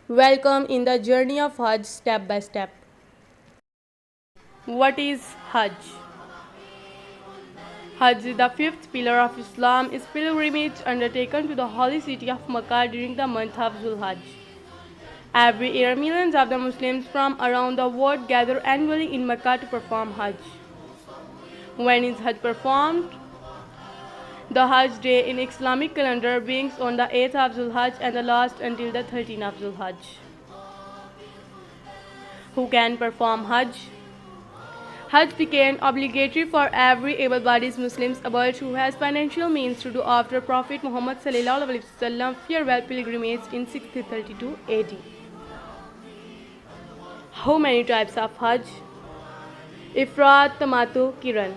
Welcome in the journey of Hajj step by step. What is Hajj? Hajj is the fifth pillar of Islam, is pilgrimage undertaken to the holy city of Mecca during the month of Zulhajj. Every year, millions of the Muslims from around the world gather annually in Mecca to perform Hajj. When is Hajj performed? The Hajj day in Islamic calendar begins on the 8th of Zulhajj and the last until the 13th of Zulhajj. Who can perform Hajj? Hajj became obligatory for every able-bodied Muslim adult who has financial means to do after Prophet Muhammad ﷺ farewell pilgrimage in 632 AD. How many types of Hajj? Ifrad, Tamattu, Qiran.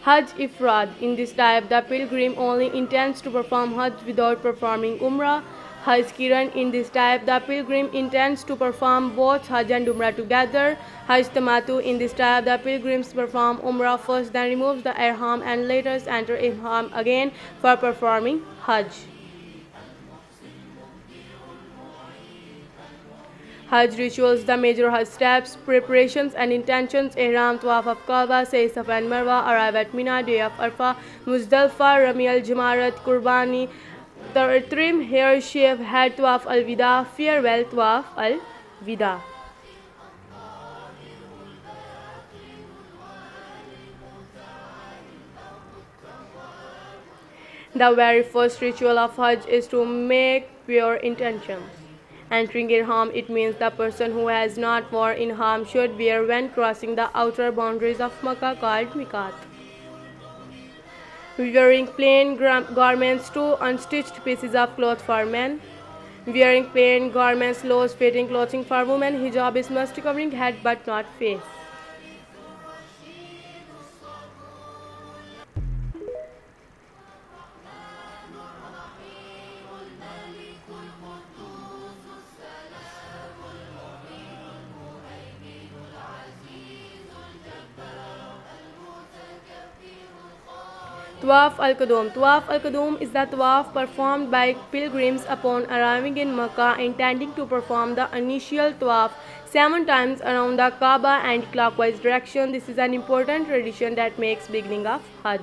Hajj Ifrad. In this type, the pilgrim only intends to perform Hajj without performing Umrah. Hajj Qiran. In this type, the pilgrim intends to perform both Hajj and Umrah together. Hajj Tamattu. In this type, the pilgrims perform Umrah first, then removes the ihram and later enter ihram again for performing Hajj. Hajj rituals, the major Hajj steps, preparations and intentions: Ihram, Tawaf of Kaaba, Sa'i Safa and Marwa, arrive at Mina, day of Arfa, Muzdalfa, Rami al-Jamarat, Qurbani, trim hair, shave head, Tawaf al-Wida, farewell, Tawaf al-Wida. The very first ritual of Hajj is to make pure intentions. Entering Ihram, it means the person who has not worn Ihram should wear when crossing the outer boundaries of Makkah called Miqat. Wearing plain garments, two unstitched pieces of cloth for men. Wearing plain garments, loose-fitting clothing for women. Hijab is must covering head but not face. Tawaf al-Qudum. Tawaf al-Qudum is the tawaf performed by pilgrims upon arriving in Makkah, intending to perform the initial tawaf 7 times around the Kaaba and clockwise direction. This is an important tradition that makes beginning of Hajj.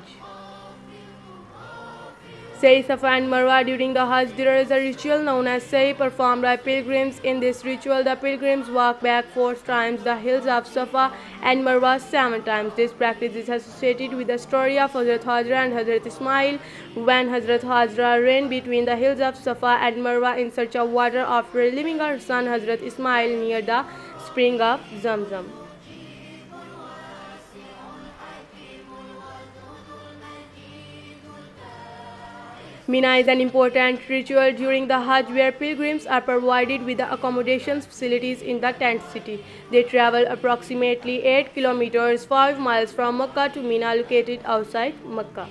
Sa'i Safa and Marwa. During the Hajj, there is a ritual known as Sa'i performed by pilgrims. In this ritual, the pilgrims walk back 4 times the hills of Safa and Marwa 7 times. This practice is associated with the story of Hazrat Hajra and Hazrat Ismail. When Hazrat Hajra ran between the hills of Safa and Marwa in search of water after leaving her son Hazrat Ismail near the spring of Zamzam. Mina is an important ritual during the Hajj where pilgrims are provided with the accommodations facilities in the tent city. They travel approximately 8 kilometers 5 miles from Makkah to Mina, located outside Makkah.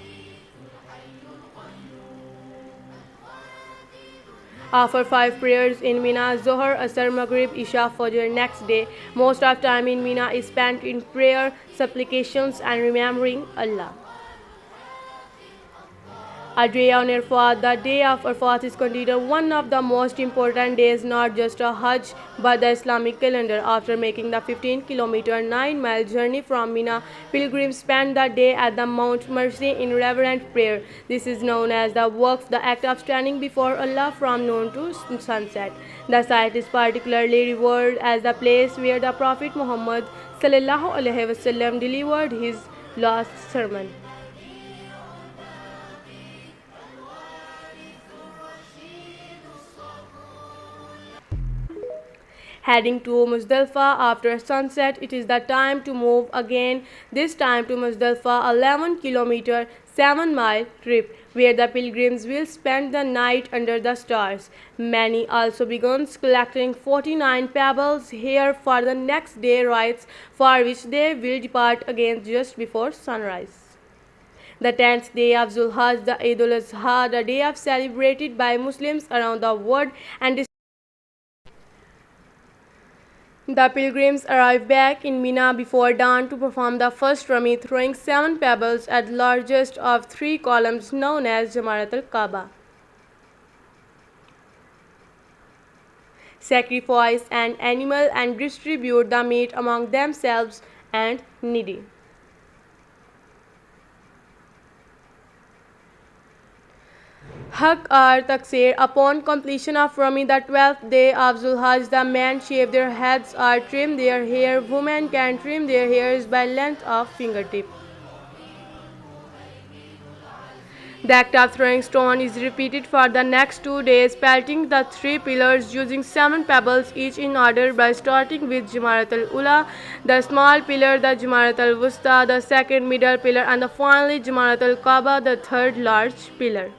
After 5 prayers in Mina, Zohar, Asr, Maghrib, Isha, Fajr, next day, most of time in Mina is spent in prayer, supplications and remembering Allah. A day on Arafat. The day of Arafat is considered one of the most important days, not just a Hajj, but the Islamic calendar. After making the 15-kilometer 9-mile journey from Mina, pilgrims spend the day at the Mount Mercy in reverent prayer. This is known as the Waqf, the act of standing before Allah from noon to sunset. The site is particularly revered as the place where the Prophet Muhammad ﷺ delivered his last sermon. Heading to Muzdalfa after sunset, it is the time to move again, this time to Muzdalfa, 11-kilometer 7-mile trip where the pilgrims will spend the night under the stars. Many also begins collecting 49 pebbles here for the next day rites, for which they will depart again just before sunrise. The 10th day of Zulhajj, the Eid al-Adha, the day of celebrated by Muslims around the world, and the pilgrims arrive back in Mina before dawn to perform the first Rami, throwing 7 pebbles at the largest of 3 columns known as Jamarat al-Kaaba. sacrifice an animal and distribute the meat among themselves and needy. Haq or Taksir. Upon completion of Rami, the 12th day of Zulhaj, the men shave their heads or trim their hair. Women can trim their hairs by length of fingertip. The act of throwing stone is repeated for the next 2 days, pelting the three pillars using 7 pebbles each in order by starting with Jamarat al-Ula, the small pillar, the Jamarat al-Wusta, the second middle pillar, and finally Jamarat al-Kaaba, the third large pillar.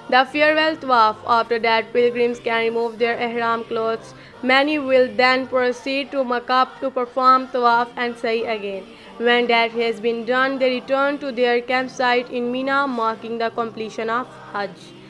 The farewell tawaf. After that, pilgrims can remove their ihram clothes. Many will then proceed to Makkah to perform tawaf and sa'i again. When that has been done, they return to their campsite in Mina, marking the completion of Hajj.